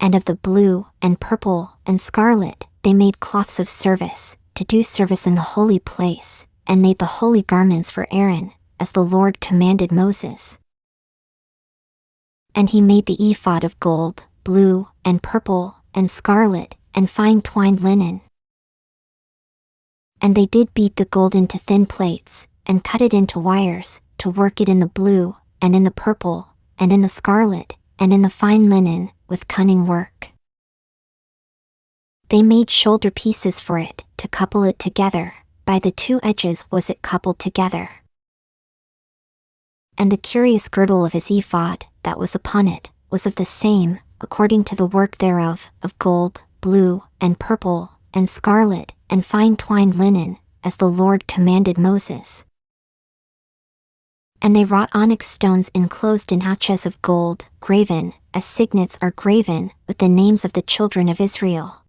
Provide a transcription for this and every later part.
And of the blue, and purple, and scarlet, they made cloths of service, to do service in the holy place, and made the holy garments for Aaron, as the Lord commanded Moses. And he made the ephod of gold, blue, and purple, and scarlet, and fine twined linen. And they did beat the gold into thin plates, and cut it into wires, to work it in the blue, and in the purple, and in the scarlet, and in the fine linen, with cunning work. They made shoulder pieces for it, to couple it together, by the two edges was it coupled together. And the curious girdle of his ephod, that was upon it, was of the same, according to the work thereof, of gold, blue, and purple, and scarlet, and fine twined linen, as the Lord commanded Moses. And they wrought onyx stones enclosed in ouches of gold, graven, as signets are graven, with the names of the children of Israel.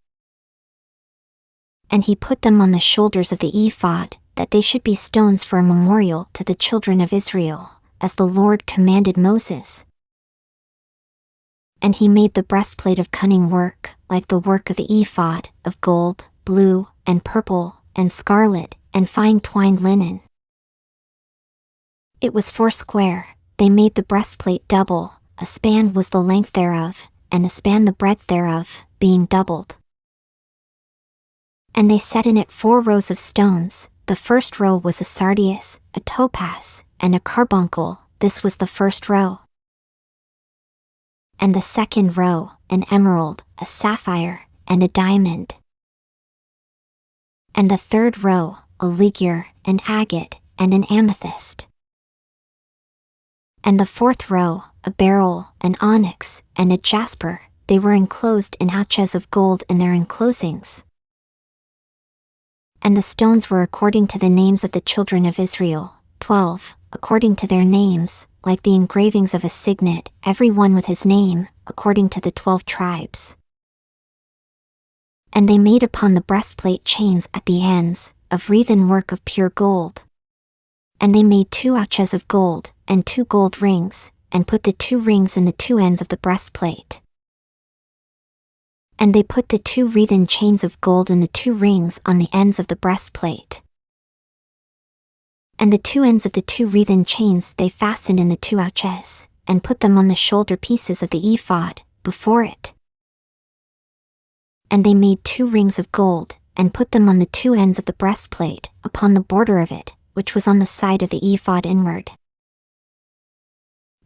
And he put them on the shoulders of the ephod, that they should be stones for a memorial to the children of Israel, as the Lord commanded Moses. And he made the breastplate of cunning work, like the work of the ephod, of gold, blue, and purple, and scarlet, and fine twined linen. It was 4 square, they made the breastplate double, a span was the length thereof, and a span the breadth thereof, being doubled. And they set in it 4 rows of stones, the first row was a sardius, a topaz, and a carbuncle, this was the first row. And the second row, an emerald, a sapphire, and a diamond. And the third row, a ligure, an agate, and an amethyst. And the fourth row, a beryl, an onyx, and a jasper, they were enclosed in ouches of gold in their enclosings. And the stones were according to the names of the children of Israel, 12, according to their names, like the engravings of a signet, every one with his name, according to the 12 tribes. And they made upon the breastplate chains at the ends, of wreathen work of pure gold. And they made 2 ouches of gold, and 2 gold rings, and put the 2 rings in the 2 ends of the breastplate. And they put the 2 wreathen chains of gold in the 2 rings on the ends of the breastplate. And the 2 ends of the 2 wreathen chains they fastened in the 2 ouches, and put them on the shoulder pieces of the ephod, before it. And they made 2 rings of gold, and put them on the 2 ends of the breastplate, upon the border of it, which was on the side of the ephod inward.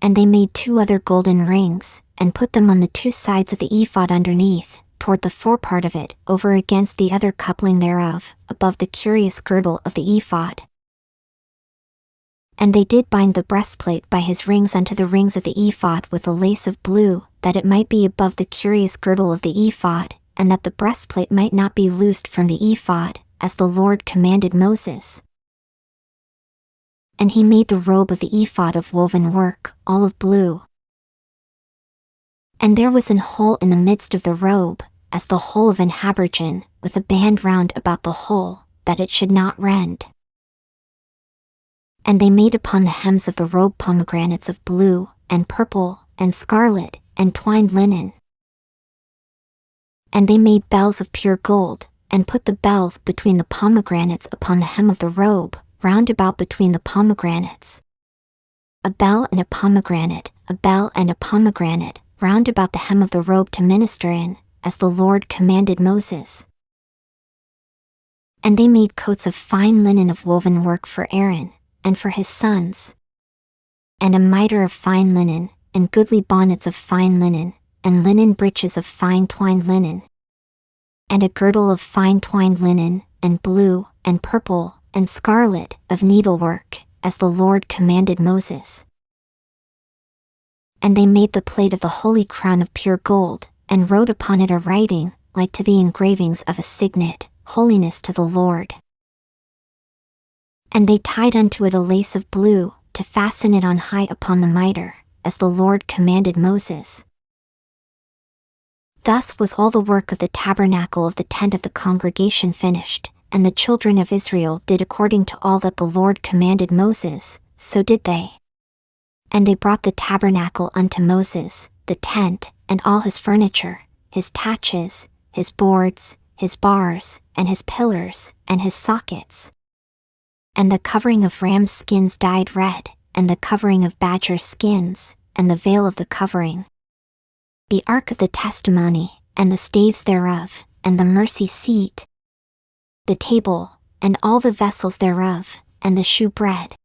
And they made 2 other golden rings, and put them on the 2 sides of the ephod underneath, toward the forepart of it, over against the other coupling thereof, above the curious girdle of the ephod. And they did bind the breastplate by his rings unto the rings of the ephod with a lace of blue, that it might be above the curious girdle of the ephod, and that the breastplate might not be loosed from the ephod, as the Lord commanded Moses. And he made the robe of the ephod of woven work, all of blue. And there was an hole in the midst of the robe, as the hole of an habergeon, with a band round about the hole, that it should not rend. And they made upon the hems of the robe pomegranates of blue, and purple, and scarlet, and twined linen. And they made bells of pure gold, and put the bells between the pomegranates upon the hem of the robe, round about between the pomegranates. A bell and a pomegranate, a bell and a pomegranate, round about the hem of the robe to minister in, as the Lord commanded Moses. And they made coats of fine linen of woven work for Aaron, and for his sons. And a mitre of fine linen, and goodly bonnets of fine linen, and linen breeches of fine twined linen. And a girdle of fine twined linen, and blue, and purple, and scarlet, of needlework, as the Lord commanded Moses. And they made the plate of the holy crown of pure gold, and wrote upon it a writing, like to the engravings of a signet, holiness to the Lord. And they tied unto it a lace of blue, to fasten it on high upon the mitre, as the Lord commanded Moses. Thus was all the work of the tabernacle of the tent of the congregation finished, and the children of Israel did according to all that the Lord commanded Moses, so did they. And they brought the tabernacle unto Moses, the tent, and all his furniture, his taches, his boards, his bars, and his pillars, and his sockets. And the covering of ram's skins dyed red, and the covering of badger skins, and the veil of the covering. The ark of the testimony, and the staves thereof, and the mercy seat. The table, and all the vessels thereof, and the shewbread.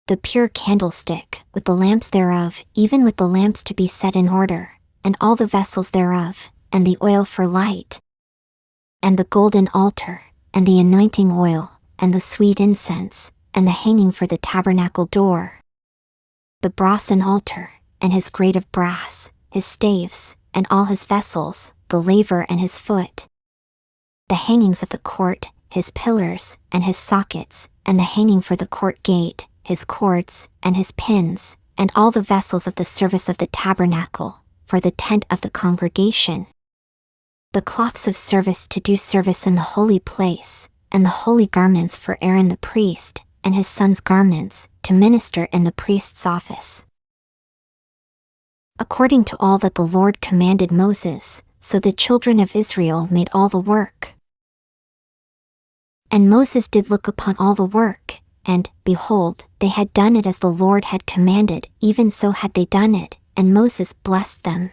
The pure candlestick, with the lamps thereof, even with the lamps to be set in order, and all the vessels thereof, and the oil for light. And the golden altar, and the anointing oil, and the sweet incense, and the hanging for the tabernacle door. The brasen altar, and his grate of brass, his staves, and all his vessels, the laver and his foot. The hangings of the court, his pillars, and his sockets, and the hanging for the court gate, his cords, and his pins, and all the vessels of the service of the tabernacle, for the tent of the congregation. The cloths of service to do service in the holy place, and the holy garments for Aaron the priest, and his sons' garments, to minister in the priest's office. According to all that the Lord commanded Moses, so the children of Israel made all the work. And Moses did look upon all the work, and, behold, they had done it as the Lord had commanded, even so had they done it, and Moses blessed them.